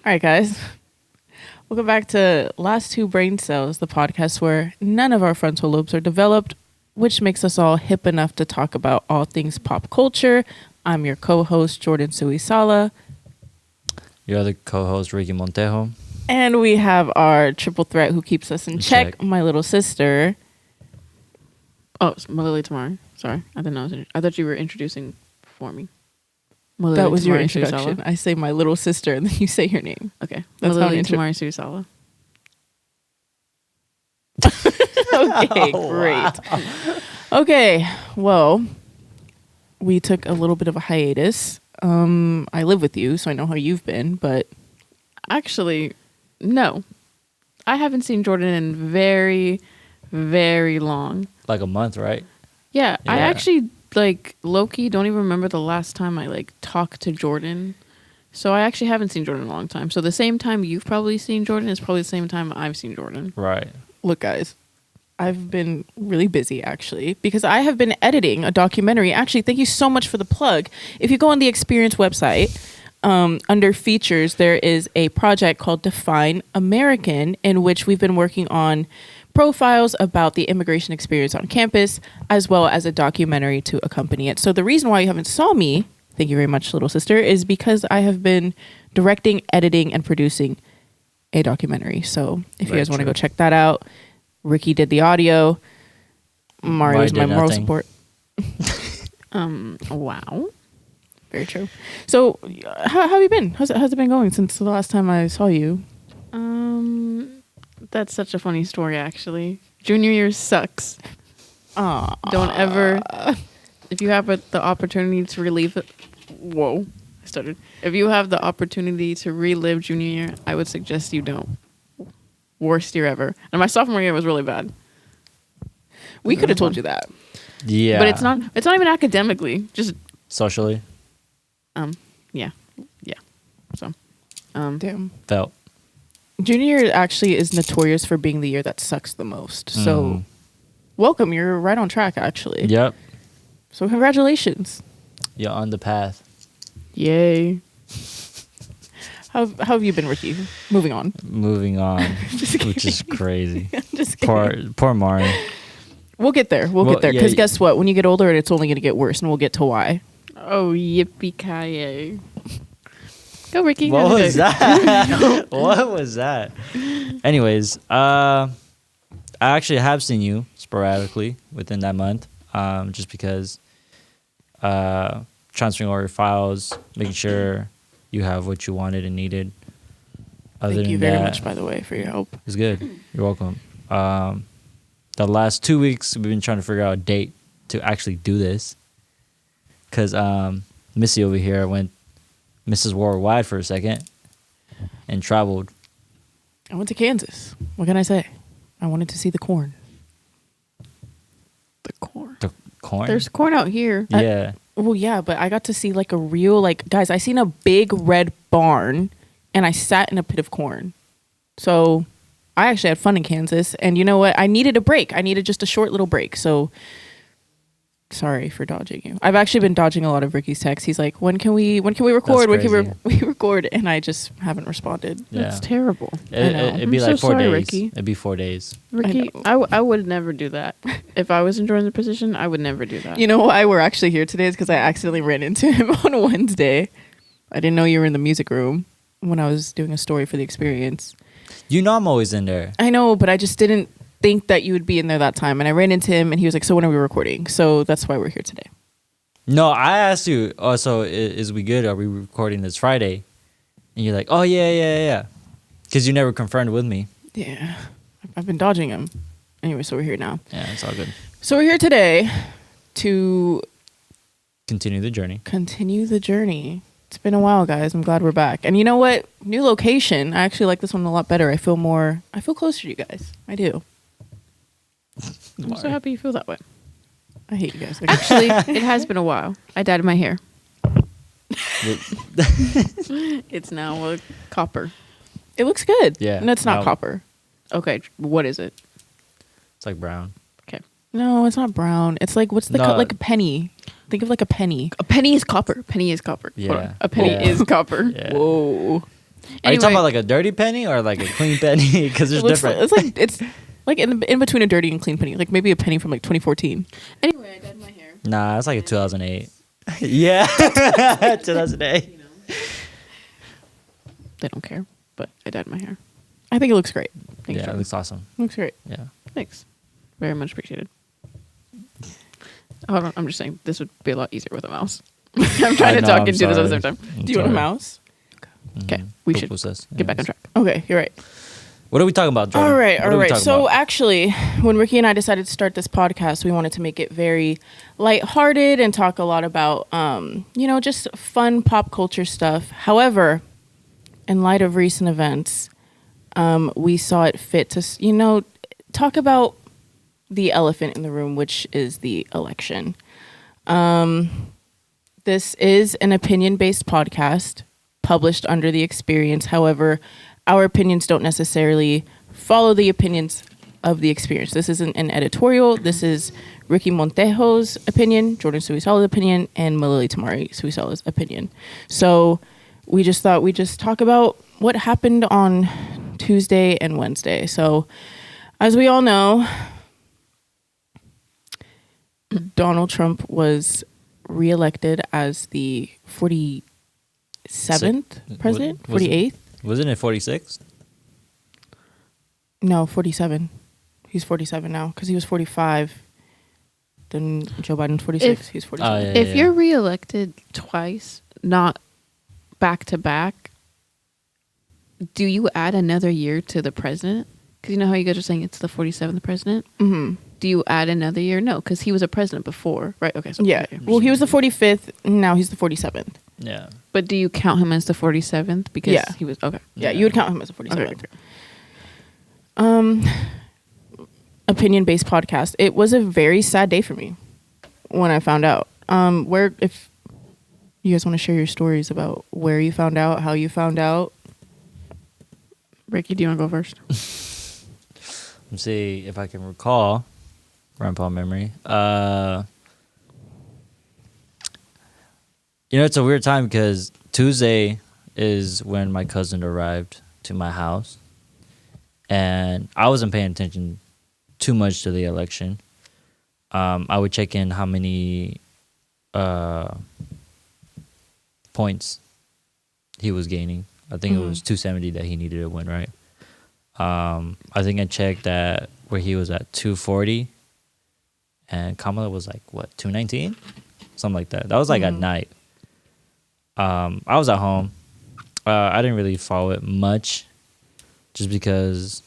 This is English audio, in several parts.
All right, guys. Welcome back to Last Two Braincells, the podcast where none of our frontal lobes are developed, which makes us all hip enough to talk about all things pop culture. I'm your co-host, Jordan Suisala. Your other co-host, Ricky Montejo. And we have our triple threat who keeps us in check, my little sister. Oh, it's Malili Tamari. Sorry, I didn't know. I thought you were introducing for me. Malili That was your Tamari introduction. Suisala. I say my little sister, and then you say your name. Okay, That's how Malili intro- Tamari Suisala. Okay, great. Okay, well, we took a little bit of a hiatus. I live with you, so I know how you've been, but Actually, no, I haven't seen Jordan in very, very long. Like a month, right? Yeah, I Yeah. actually low-key don't even remember the last time I talked to Jordan. So I actually haven't seen Jordan in a long time. So the same time you've probably seen Jordan is probably the same time I've seen Jordan. Right. look, guys, I've been really busy, actually, because I have been editing a documentary. Actually, thank you so much for the plug. If you go on the Experience website, under features, there is a project called Define American, in which we've been working on profiles about the immigration experience on campus, as well as a documentary to accompany it. So the reason why you haven't saw me, thank you very much, little sister, is because I have been directing, editing, and producing a documentary. So if you guys want to go check that out, Ricky did the audio. Mario's my moral support. Wow. Very true. So how have you been? How's it been going since the last time I saw you? That's such a funny story, actually. Junior year sucks. Aww. Don't ever, if you have the opportunity to relive it. Whoa, I stuttered. If you have the opportunity to relive junior year, I would suggest you don't. Worst year ever. And my sophomore year was really bad. We could have told you that. Yeah. But it's not even academically. Just socially. yeah. So Damn. Felt. Junior year actually is notorious for being the year that sucks the most. So welcome. You're right on track, actually. Yep. So congratulations. You're on the path. yay. How have you been, Ricky? Moving on. Moving on. Just Which is crazy. Just kidding. Poor Mari. We'll get there. We'll get there. Because guess what? When you get older, it's only going to get worse, and we'll get to why. Oh, yippee-ki-yay. Go, Ricky. What How's was it going? that? What was that? Anyways, I actually have seen you sporadically within that month, just because transferring all your files, making sure you have what you wanted and needed. Thank you very much, by the way, for your help. It's good. You're welcome. The last 2 weeks, we've been trying to figure out a date to actually do this. Because Missy over here went Mrs. Worldwide for a second and traveled. I went to Kansas. What can I say? I wanted to see the corn. The corn. The corn? There's corn out here. Yeah. Well, yeah, but I got to see like a real, guys, I seen a big red barn and I sat in a pit of corn. So I actually had fun in Kansas. And you know what? I needed a break. I needed just a short little break. So sorry for dodging you. I've actually been dodging a lot of Ricky's texts. He's like, when can we record? When can we record? And I just haven't responded. Yeah. That's terrible. It'd be I'm like so 4 sorry, days. Ricky. It'd be 4 days. Ricky, I would never do that. If I was in Jordan's position, I would never do that. You know why we're actually here today is because I accidentally ran into him on Wednesday. I didn't know you were in the music room when I was doing a story for the Experience. You know I'm always in there. I know, but I just didn't think that you would be in there that time. And I ran into him and he was like, so when are we recording? So that's why we're here today. No, I asked you, oh, so is we good? Are we recording this Friday? And you're like, oh, yeah. Because you never confirmed with me. Yeah, I've been dodging him. Anyway, so we're here now. Yeah, it's all good. So we're here today to Continue the journey. It's been a while, guys. I'm glad we're back. And you know what? New location. I actually like this one a lot better. I feel closer to you guys. I do. I'm so happy you feel that way. I hate you guys. Actually, it has been a while. I dyed my hair. It's now a copper. It looks good. Yeah. No, it's not copper. Okay, what is it? It's like brown. Okay. No, it's not brown. It's like, what's the like a penny. Think of like a penny. A penny is copper. Penny is copper. Yeah. A penny Yeah. is copper. Yeah. Whoa. Are you talking Anyway. about like a dirty penny or like a clean penny? Because there's different. It's like in between a dirty and clean penny, like maybe a penny from like 2014. Anyway, I dyed my hair. Nah, it's like a 2008. Yeah, 2008. You know, they don't care, but I dyed my hair. I think it looks great. Thanks, Yeah, it Jordan. looks awesome. Looks great. Yeah. Thanks. Very much appreciated. Hold on, I'm just saying this would be a lot easier with a mouse. I'm trying to know, talk I'm and do this at the sorry. same time. I'm Do you want a sorry. mouse? Okay, we should Pupusas, get back on yes. track. Okay, you're right. What are we talking about, Jordan? All right, What all are we right. talking So about? actually, when Ricky and I decided to start this podcast, we wanted to make it very lighthearted and talk a lot about, just fun pop culture stuff. However, in light of recent events, we saw it fit to, talk about the elephant in the room, which is the election. This is an opinion-based podcast published under the Experience. However, our opinions don't necessarily follow the opinions of the Experience. This isn't an editorial. This is Ricky Montejo's opinion, Jordan Suisala's opinion, and Malili Tamari Suisala's opinion. So we just thought we'd just talk about what happened on Tuesday and Wednesday. So as we all know, Donald Trump was reelected as the 47th president? Was it- 48th? Wasn't it 46? No, 47. He's 47 now because he was 45. Then Joe Biden's 46. He's 47. Oh, yeah. If you're reelected twice, not back to back, do you add another year to the president? Because you know how you guys are saying it's the 47th president? Mm-hmm. Do you add another year? No, because he was a president before, right? Okay, so Yeah. okay. Well, he was the 45th. Now he's the 47th. Yeah. But do you count him as the 47th? Because Yeah. he was okay. Yeah, you would count him as a 47th. Okay. Opinion-based podcast. It was a very sad day for me when I found out. If you guys want to share your stories about where you found out, how you found out. Ricky, do you want to go first? Let's see if I can recall. Grandpa memory. It's a weird time because Tuesday is when my cousin arrived to my house. And I wasn't paying attention too much to the election. I would check in how many points he was gaining. I think it was 270 that he needed to win, right? I think I checked that where he was at 240. And Kamala was like, what, 219? Something like that. That was like at night. I was at home. I didn't really follow it much just because,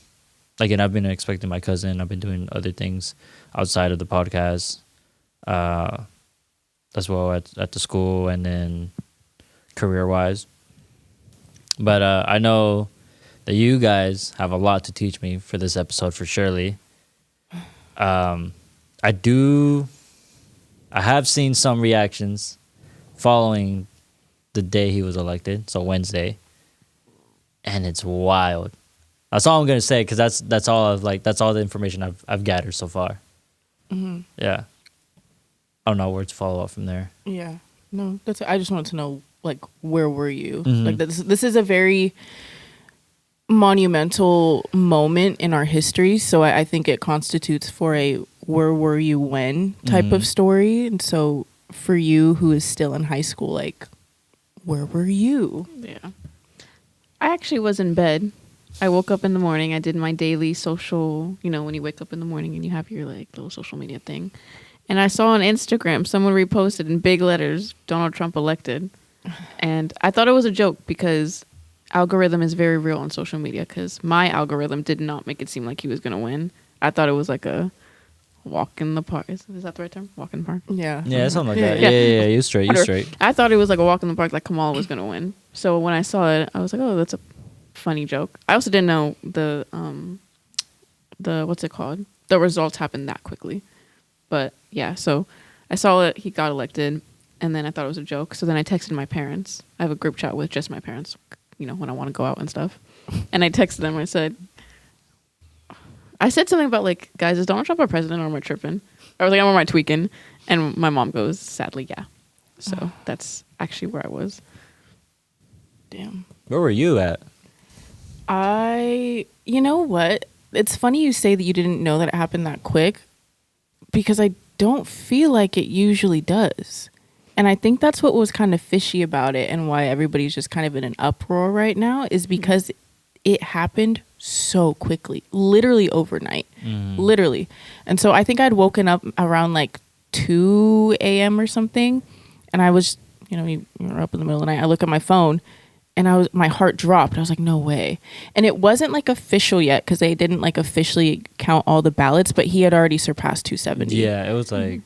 again, I've been expecting my cousin. I've been doing other things outside of the podcast as well at the school and then career-wise. But I know that you guys have a lot to teach me for this episode for surely. I have seen some reactions following the day he was elected, so Wednesday, and it's wild. That's all I'm gonna say because that's all the information I've gathered so far. Mm-hmm. Yeah, I don't know where to follow up from there. Yeah. No, I just wanted to know, like, where were you? Mhm. Like, this is a very monumental moment in our history, so I think it constitutes for a where were you when type of story. And so for you who is still in high school, like, where were you? Yeah. I actually was in bed. I woke up in the morning. I did my daily social, when you wake up in the morning and you have your like little social media thing. And I saw on Instagram someone reposted in big letters, Donald Trump elected. And I thought it was a joke because algorithm is very real on social media because my algorithm did not make it seem like he was going to win. I thought it was like a walk in the park. Is that the right term? Walk in the park? Yeah. Yeah, something like that. Yeah. Yeah. You straight. Whatever. I thought it was like a walk in the park, like Kamala was going to win. So when I saw it, I was like, oh, that's a funny joke. I also didn't know the what's it called? The results happened that quickly. But yeah, so I saw it. He got elected, and then I thought it was a joke. So then I texted my parents. I have a group chat with just my parents, when I want to go out and stuff. And I texted them. I said something about like, guys, is Donald Trump our president or am I tripping? I was like, am I tweaking? And my mom goes, sadly, yeah. So that's actually where I was. Damn. Where were you at? You know what? It's funny you say that you didn't know that it happened that quick because I don't feel like it usually does. And I think that's what was kind of fishy about it and why everybody's just kind of in an uproar right now is because it happened so quickly, literally overnight, literally. And so I think I'd woken up around like 2 a.m. or something. And I was, you were up in the middle of the night. I look at my phone and my heart dropped. I was like, no way. And it wasn't like official yet because they didn't like officially count all the ballots, but he had already surpassed 270. Yeah, it was like.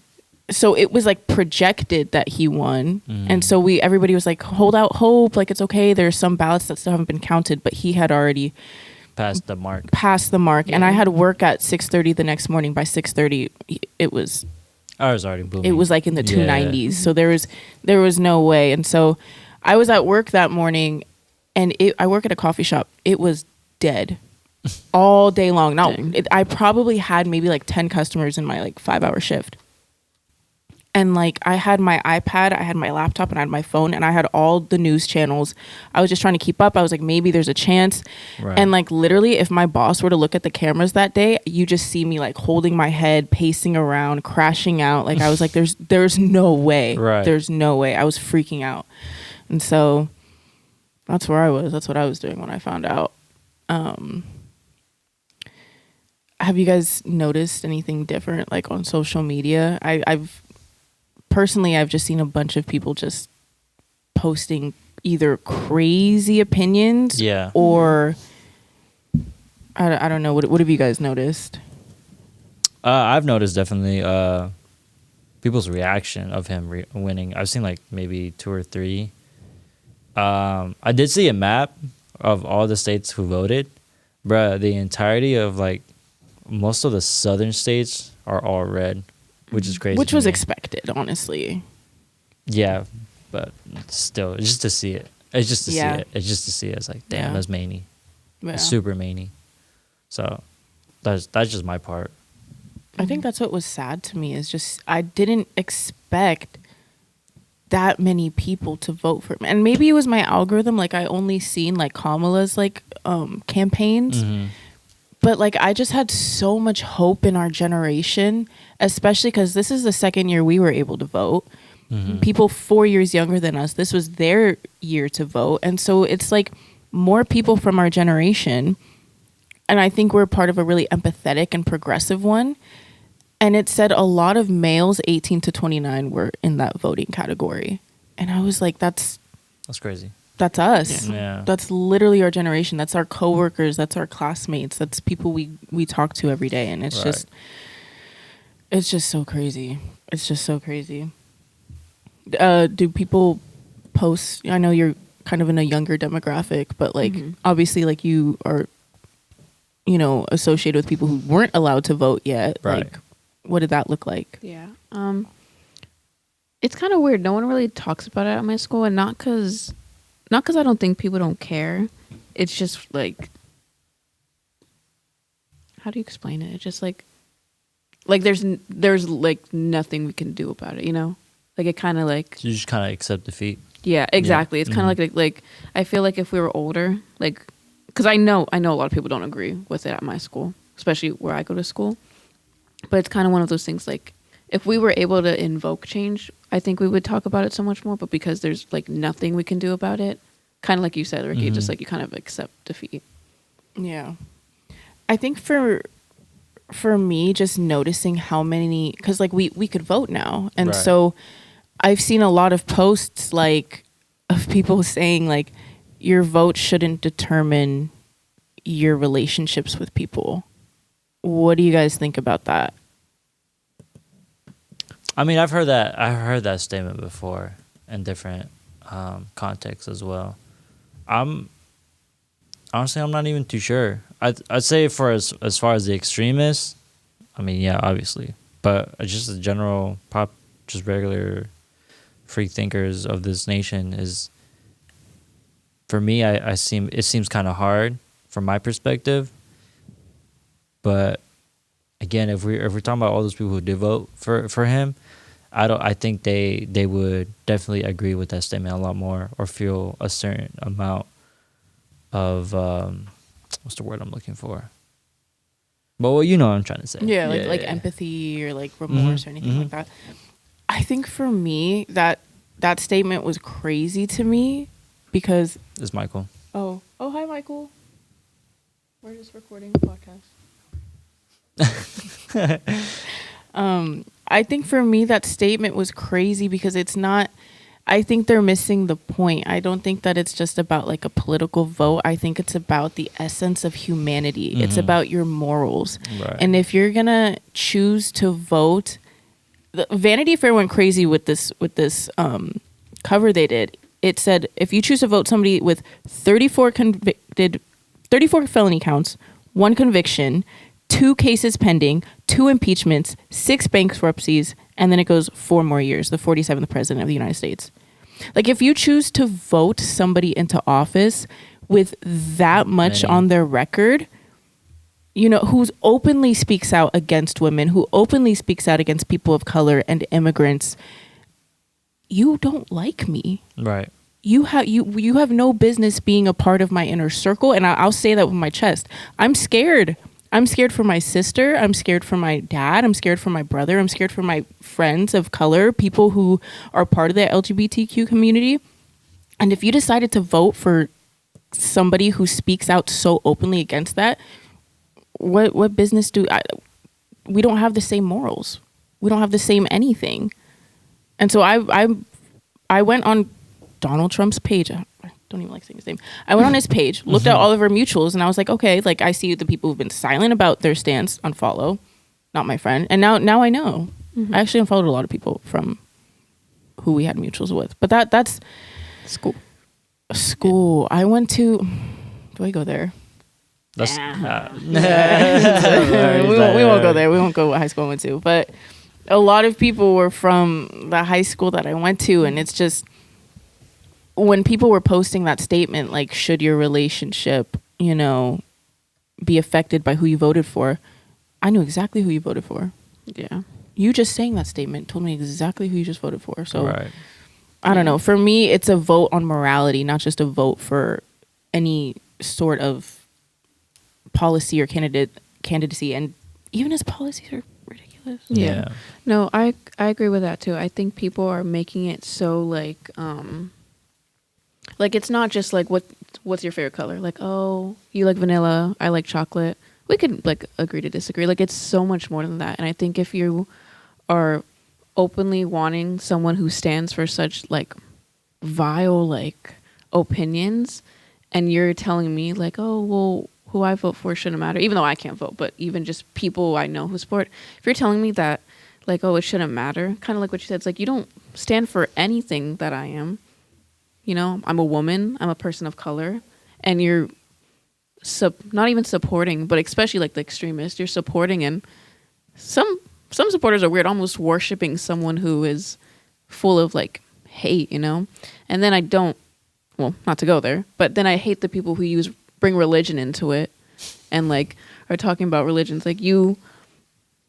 So it was like projected that he won. And so everybody was like, hold out hope. Like, it's okay. There's some ballots that still haven't been counted, but he had already Past the mark. And I had work at 6:30 the next morning. By 6:30, it was I was already booming. it was like in the 290s. So there was no way. And so I was at work that morning, and I work at a coffee shop. It was dead all day long. I probably had maybe like 10 customers in my like 5-hour shift. And like I had my iPad, I had my laptop, and I had my phone, and I had all the news channels. I was just trying to keep up. I was like, maybe there's a chance. Right. And like literally, if my boss were to look at the cameras that day, you just see me like holding my head, pacing around, crashing out. Like I was like, there's no way. Right. There's no way. I was freaking out. And so that's where I was. That's what I was doing when I found out. Have you guys noticed anything different like on social media? I've just seen a bunch of people just posting either crazy opinions or I don't know. What have you guys noticed? I've noticed definitely people's reaction of him winning. I've seen like maybe 2 or 3. I did see a map of all the states who voted. Bruh, the entirety of like most of the southern states are all red. Which is crazy. Which was expected, honestly. Yeah, but still, just to see it. It's just to see Yeah. it. It's just to see it. It's like, damn, Yeah. that's many. Yeah. It's super many. So that's just my part. I think that's what was sad to me is just I didn't expect that many people to vote for him. And maybe it was my algorithm. Like I only seen like Kamala's like campaigns. Mm-hmm. But like I just had so much hope in our generation, especially because this is the second year we were able to vote. Mm-hmm. People 4 years younger than us, this was their year to vote. And so it's like more people from our generation. And I think we're part of a really empathetic and progressive one. And it said a lot of males 18 to 29 were in that voting category. And I was like, that's crazy. That's us. Yeah. That's literally our generation. That's our coworkers. That's our classmates. That's people we talk to every day. And it's just so crazy. It's just so crazy. Do people post? I know you're kind of in a younger demographic, but like obviously like you are, associated with people who weren't allowed to vote yet. Right. Like, what did that look like? Yeah. It's kind of weird. No one really talks about it at my school, and not because I don't think people don't care. It's just like, how do you explain it? It's just like there's like nothing we can do about it, Like it kind of like So you just kind of accept defeat. Yeah, exactly. Yeah. It's kind of like I feel like if we were older, like because I know a lot of people don't agree with it at my school, especially where I go to school. But it's kind of one of those things like if we were able to invoke change, I think we would talk about it so much more. But because there's like nothing we can do about it, kind of like you said, Ricky, just like you kind of accept defeat. Yeah. I think for me, just noticing how many, because like we could vote now. And Right. so I've seen a lot of posts like of people saying like your vote shouldn't determine your relationships with people. What do you guys think about that? I mean, I've heard that statement before in different contexts as well. I'm not even too sure. I'd say for as far as the extremists, I mean, yeah, obviously, but just the general just regular free thinkers of this nation is, for me, it seems kind of hard from my perspective. But again, if we're talking about all those people who did vote for him, I think they would definitely agree with that statement a lot more, or feel a certain amount of what's the word I'm looking for? But well, you know what I'm trying to say. Yeah, like empathy or like remorse or anything like that. I think for me that statement was crazy to me because It's Michael. oh hi Michael. We're just recording a podcast. I think for me that statement was crazy because it's not. I think they're missing the point. I don't think that it's just about like a political vote. I think it's about the essence of humanity. It's about your morals. Right. And if you're gonna choose to vote, Vanity Fair went crazy with this cover they did. It said if you choose to vote somebody with 34 felony counts, 1 conviction, 2 cases pending, 2 impeachments, 6 bankruptcies, and then it goes 4 more years, the 47th president of the United States. Like if you choose to vote somebody into office with that much on their record, you know, who openly speaks out against women, who openly speaks out against people of color and immigrants, you don't like me. Right. You have no business being a part of my inner circle, and I'll say that with my chest. I'm scared. I'm scared for my sister. I'm scared for my dad. I'm scared for my brother. I'm scared for my friends of color, people who are part of the LGBTQ community. And if you decided to vote for somebody who speaks out so openly against that, what business we don't have the same morals. We don't have the same anything. And so I went on Donald Trump's page. I don't even like saying his name. I went on his page, looked at all of our mutuals, and I was like, okay, like I see the people who've been silent about their stance, unfollow, not my friend. And now I know. I actually unfollowed a lot of people from who we had mutuals with. But that's School. I went to. Do I go there? That's we won't go there. We won't go what high school I went to. But a lot of people were from the high school that I went to, and it's just when people were posting that statement, like, should your relationship, you know, be affected by who you voted for? I knew exactly who you voted for. Yeah. You just saying that statement told me exactly who you just voted for. So right. I don't know. For me, it's a vote on morality, not just a vote for any sort of policy or candidacy. And even his policies are ridiculous. Yeah. No, I agree with that too. I think people are making it so like it's not just like what's your favorite color? Like, oh, you like vanilla, I like chocolate. We could like agree to disagree. Like it's so much more than that. And I think if you are openly wanting someone who stands for such like vile like opinions and you're telling me like, oh, well, who I vote for shouldn't matter, even though I can't vote, but even just people I know who support, if you're telling me that like, oh, it shouldn't matter, kind of like what you said, it's like you don't stand for anything that I am. You know, I'm a woman, I'm a person of color, and you're not even supporting, but especially like the extremists, you're supporting, and some supporters are weird, almost worshiping someone who is full of like hate, you know? And then not to go there, but then I hate the people who bring religion into it and like are talking about religions. Like you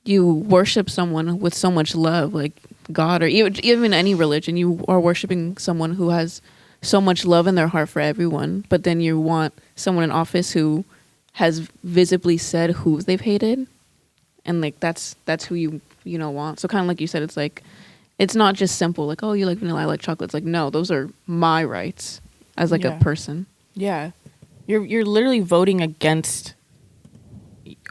worship someone with so much love, like God, or even any religion, you are worshiping someone who has so much love in their heart for everyone, but then you want someone in office who has visibly said who they've hated, and like that's who you want. So kind of like you said, it's like it's not just simple like, oh, you like vanilla, I like chocolate. It's like, no, those are my rights as like a person. Yeah, you're literally voting against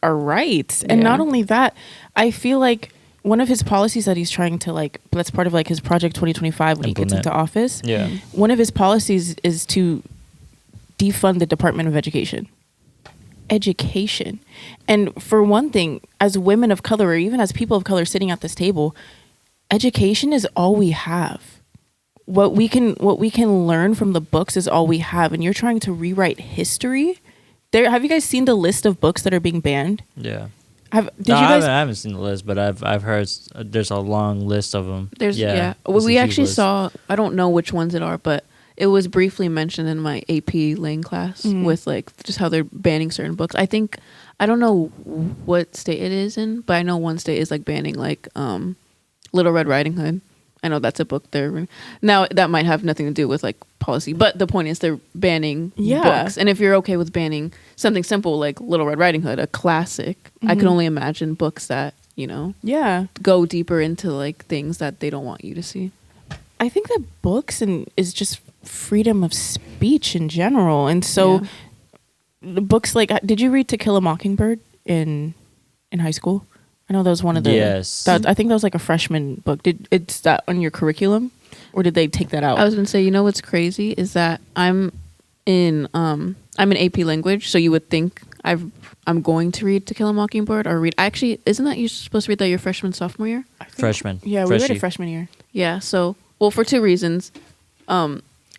our rights. And not only that, I feel like one of his policies that he's trying to like, that's part of like his Project 2025 when he gets into office. Yeah. One of his policies is to defund the Department of Education. And for one thing, as women of color, or even as people of color sitting at this table, education is all we have. What we can learn from the books is all we have. And you're trying to rewrite history. Have you guys seen the list of books that are being banned? Yeah. I haven't seen the list, but I've heard there's a long list of them. Well, we actually saw, I don't know which ones it are, but it was briefly mentioned in my AP Lane class with like just how they're banning certain books. I don't know what state it is in, but I know one state is like banning like Little Red Riding Hood I know that's a book there. Now that might have nothing to do with like policy, but the point is they're banning books. And if you're okay with banning something simple like Little Red Riding Hood, a classic, I can only imagine books that, you know, go deeper into like things that they don't want you to see. I think that books is just freedom of speech in general. And so the books like, did you read To Kill a Mockingbird in high school? I know that was one of the, yes. I think that was like a freshman book. It's that on your curriculum or did they take that out? I was going to say, you know, what's crazy is that I'm in AP language. So you would think I'm going to read To Kill a Mockingbird or read, actually, isn't that you're supposed to read that your freshman/sophomore year? Freshman. Yeah, we read it freshman year. Yeah. So, well, for two reasons.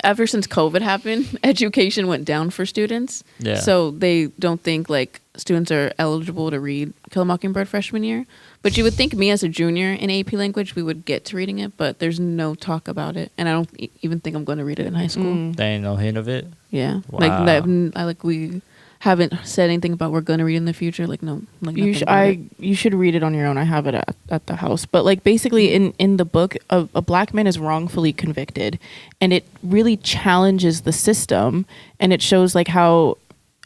Ever since COVID happened, education went down for students. Yeah. So they don't think like students are eligible to read Kill a Mockingbird freshman year. But you would think me as a junior in AP language, we would get to reading it, but there's no talk about it. And I don't even think I'm going to read it in high school. There ain't no hint of it? Yeah. Wow. We haven't said anything about we're going to read in the future. Like, no. Like you should read it on your own. I have it at the house. But like basically in the book, a black man is wrongfully convicted, and it really challenges the system, and it shows like how,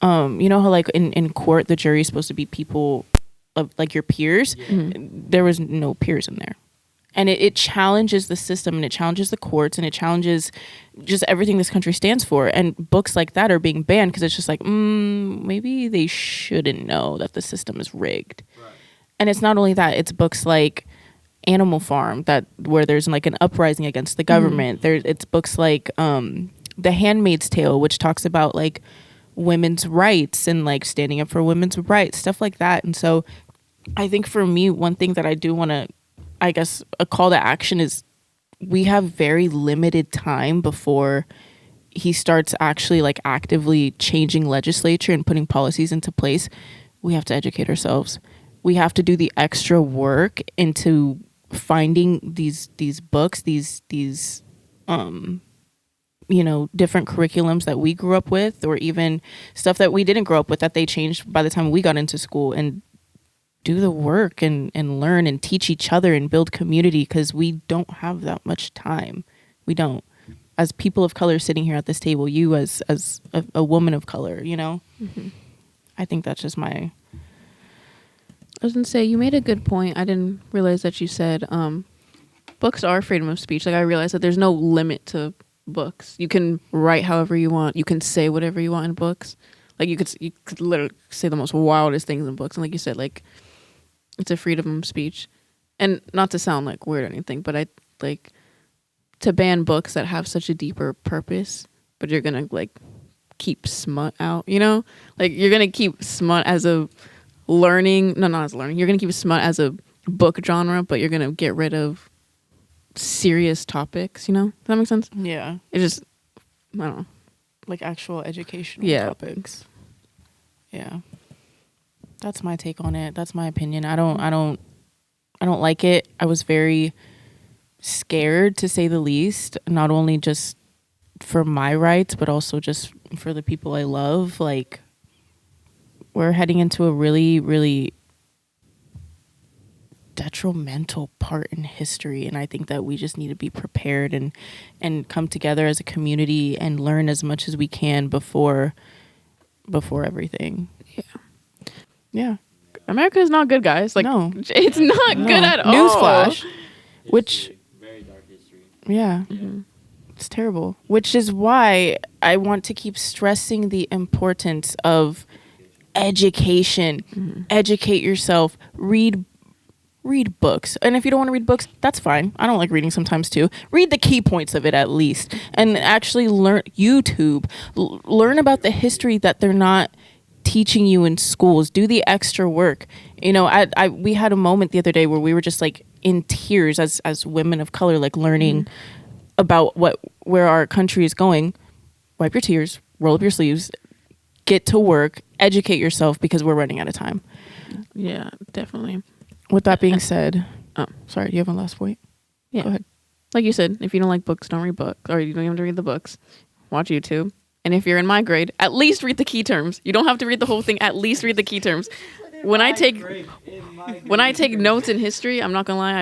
you know how like in court the jury is supposed to be people of like your peers. There was no peers in there. And it challenges the system, and it challenges the courts, and it challenges just everything this country stands for. And books like that are being banned because it's just like, maybe they shouldn't know that the system is rigged. Right. And it's not only that; it's books like Animal Farm where there's like an uprising against the government. It's books like The Handmaid's Tale, which talks about like women's rights and like standing up for women's rights, stuff like that. And so, I think for me, one thing that I do want to, I guess a call to action is we have very limited time before he starts actually like actively changing legislature and putting policies into place. We have to educate ourselves. We have to do the extra work into finding these books, these you know, different curriculums that we grew up with, or even stuff that we didn't grow up with that they changed by the time we got into school, and do the work and learn and teach each other and build community, because we don't have that much time. We don't. As people of color sitting here at this table, you as a woman of color, you know? I think that's just my... I was going to say, you made a good point. I didn't realize that you said books are freedom of speech. Like, I realized that there's no limit to books. You can write however you want. You can say whatever you want in books. Like, you could literally say the most wildest things in books. And like you said, like, it's a freedom of speech. And not to sound like weird or anything, but I like to ban books that have such a deeper purpose, but you're going to like keep smut out, you know? Like, you're going to keep smut as a learning, no, not as learning. You're going to keep smut as a book genre, but you're going to get rid of serious topics, you know? Does that make sense? Yeah. It just, I don't know. Like actual educational topics. Yeah. That's my take on it. That's my opinion. I don't like it. I was very scared, to say the least, not only just for my rights, but also just for the people I love. Like, we're heading into a really, really detrimental part in history, and I think that we just need to be prepared and come together as a community and learn as much as we can before everything. Yeah. America is not good, guys. Like, no, it's not good at all. Newsflash. Which, very dark history. Yeah. It's terrible. Which is why I want to keep stressing the importance of education. Educate yourself. Read books. And if you don't want to read books, that's fine. I don't like reading sometimes too. Read the key points of it at least. And actually learn YouTube. Learn about the history that they're not teaching you in schools. Do the extra work. You know, we had a moment the other day where we were just like in tears as women of color, like learning about where our country is going. Wipe your tears, roll up your sleeves, get to work, educate yourself, because we're running out of time. Yeah, definitely. With that being said, sorry, do you have a last point? Yeah. Go ahead. Like you said, if you don't like books, don't read books. Or you don't have to read the books. Watch YouTube. And if you're in my grade, at least read the key terms. You don't have to read the whole thing. At least read the key terms. When I take notes in history, I'm not gonna lie,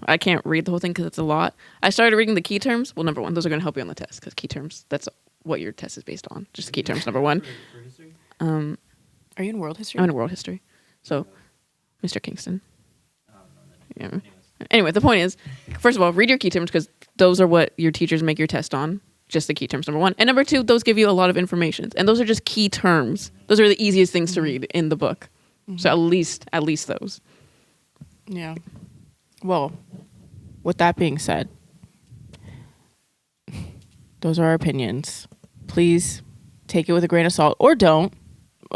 I can't read the whole thing because it's a lot. I started reading the key terms. Well, number one, those are going to help you on the test because key terms, that's what your test is based on. Just key terms, number one. Are you in world history? I'm in world history. So, Mr. Kingston. Yeah. Anyway, the point is, first of all, read your key terms because those are what your teachers make your test on. Just the key terms, number one. And number two, those give you a lot of information. And those are just key terms. Those are the easiest things to read in the book. So at least those. Yeah. Well, with that being said, those are our opinions. Please take it with a grain of salt or don't.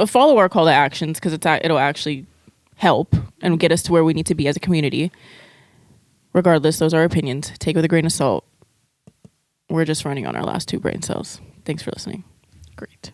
Follow our call to actions because it'll actually help and get us to where we need to be as a community. Regardless, those are our opinions. Take it with a grain of salt. We're just running on our last 2 brain cells. Thanks for listening. Great.